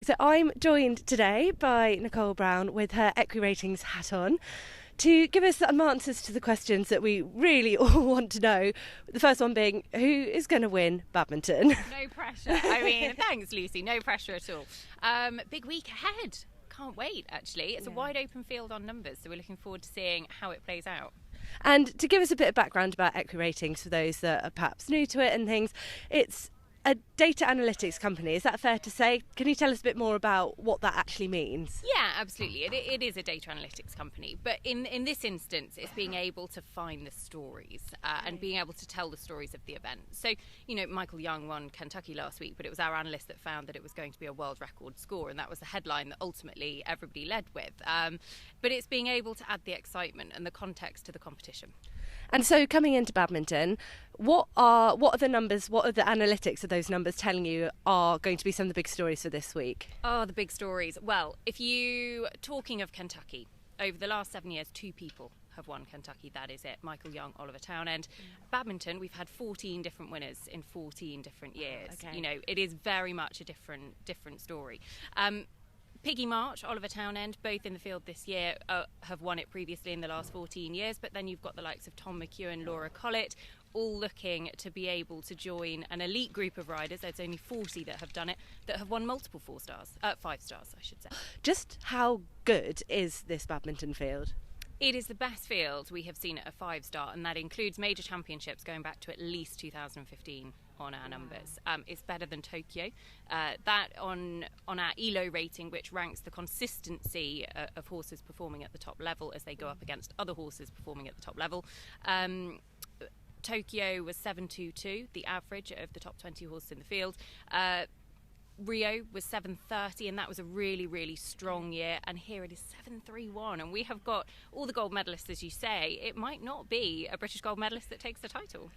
So I'm joined today by Nicole Brown with her EquiRatings hat on to give us some answers to the questions that we really all want to know. The first one being, who is going to win badminton? No pressure. I mean, thanks, Lucy. No pressure at all. Big week ahead. Can't wait, actually. It's a wide open field on numbers, so we're looking forward to seeing how it plays out. And to give us a bit of background about EquiRatings for those that are perhaps new to it and things, it's a data analytics company. Is that fair to say? Can you tell us a bit more about what that actually means? Yeah, absolutely. It is a data analytics company, but in this instance, it's being able to find the stories and being able to tell the stories of the event. So, you know, Michael Young won Kentucky last week, but it was our analyst that found that it was going to be a world record score, and that was the headline that ultimately everybody led with. But it's being able to add the excitement and the context to the competition. And so coming into badminton, what are the numbers, what are the analytics of those numbers telling you are going to be some of the big stories for this week? Oh, the big stories. Well, if you talking of Kentucky, over the last 7 years, 2 people have won Kentucky. That is it. Michael Young, Oliver Townend. Badminton, we've had 14 different winners in 14 different years. Okay. You know, it is very much a different story. Piggy March, Oliver Townend, both in the field this year, have won it previously in the last 14 years. But then you've got the likes of Tom McEwen, Laura Collett, all looking to be able to join an elite group of riders. There's only 40 that have done it, that have won multiple 5 stars, I should say. Just how good is this badminton field? It is the best field we have seen at a 5-star, and that includes major championships going back to at least 2015 on our numbers. It's better than Tokyo. That on our ELO rating, which ranks the consistency of horses performing at the top level as they go up against other horses performing at the top level. Tokyo was 7.22, the average of the top 20 horses in the field. Rio was 7.30, and that was a really, really strong year. And here it is 7.31, and we have got all the gold medalists, as you say. It might not be a British gold medalist that takes the title.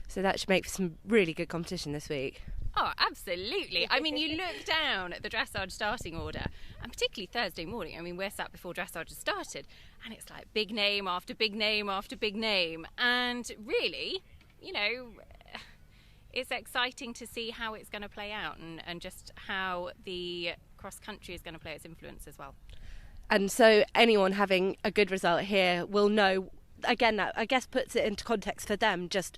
So that should make for some really good competition this week. Oh, absolutely. I mean, you look down at the dressage starting order, and particularly Thursday morning, I mean, we're sat before dressage has started, and it's like big name after big name after big name. And really, you know, it's exciting to see how it's going to play out and just how the cross country is going to play its influence as well. And so anyone having a good result here will know, again, that I guess puts it into context for them. Just,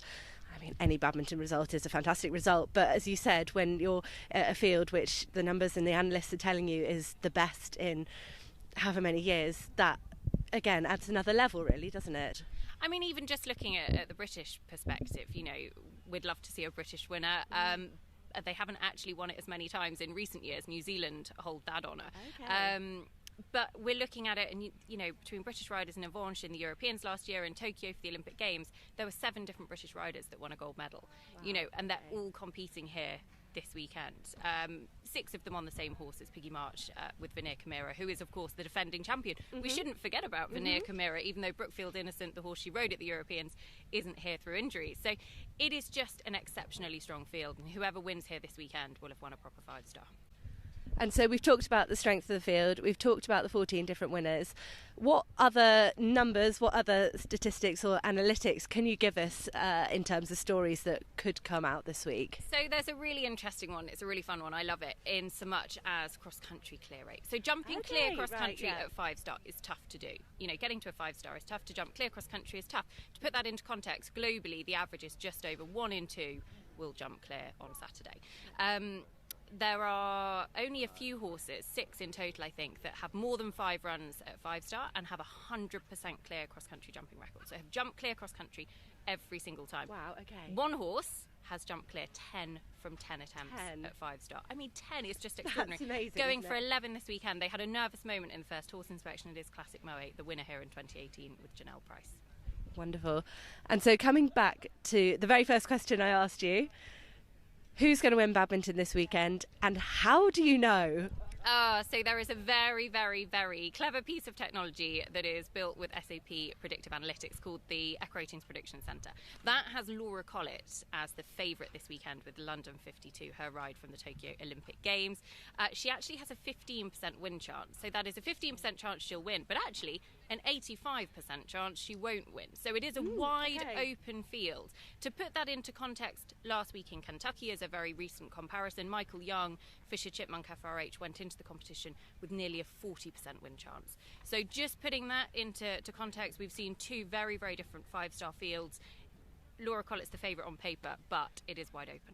I mean, any badminton result is a fantastic result, but as you said, when you're at a field which the numbers and the analysts are telling you is the best in however many years, that again adds another level, really, doesn't it? I mean, even just looking at the British perspective, you know, we'd love to see a British winner. They haven't actually won it as many times in recent years. New Zealand hold that honour. Okay. But we're looking at it, and you know, between British riders and Avanche in the Europeans last year and Tokyo for the Olympic Games, there were 7 different British riders that won a gold medal. Wow. You know, and they're all competing here this weekend. 6 of them on the same horse as Piggy March with Veneer Chimera, who is of course the defending champion. We shouldn't forget about Veneer Chimera, even though Brookfield Innocent, the horse she rode at the Europeans, isn't here through injury. So it is just an exceptionally strong field, and whoever wins here this weekend will have won a proper 5-star. And so we've talked about the strength of the field, we've talked about the 14 different winners. What other numbers, what other statistics or analytics can you give us in terms of stories that could come out this week? So there's a really interesting one, it's a really fun one, I love it, in so much as cross-country clear rate. So jumping clear cross-country at 5-star is tough to do. You know, getting to a 5-star is tough, to jump clear cross-country is tough. To put that into context, globally the average is just over 1 in 2 will jump clear on Saturday. There are only a few horses, 6 in total I think, that have more than 5 runs at 5-star and have 100% clear cross-country jumping record. So have jumped clear cross-country every single time. Wow, okay. One horse has jumped clear 10 from 10 attempts at 5-star. I mean, 10 is just extraordinary. That's amazing. Going for 11 this weekend. They had a nervous moment in the first horse inspection. It is Classic Moe, the winner here in 2018 with Janelle Price. Wonderful. And so coming back to the very first question I asked you, who's going to win badminton this weekend, and how do you know? So there is a very, very, very clever piece of technology that is built with SAP Predictive Analytics called the EquiRatings Prediction Centre. That has Laura Collett as the favourite this weekend with London 52, her ride from the Tokyo Olympic Games. She actually has a 15% win chance, so that is a 15% chance she'll win, but actually an 85% chance she won't win. So it is a wide open field. To put that into context, last week in Kentucky is a very recent comparison. Michael Young, Fisher Chipmunk FRH, went into the competition with nearly a 40% win chance. So just putting that into context, we've seen two very, very different 5-star fields. Laura Collett's the favourite on paper, but it is wide open.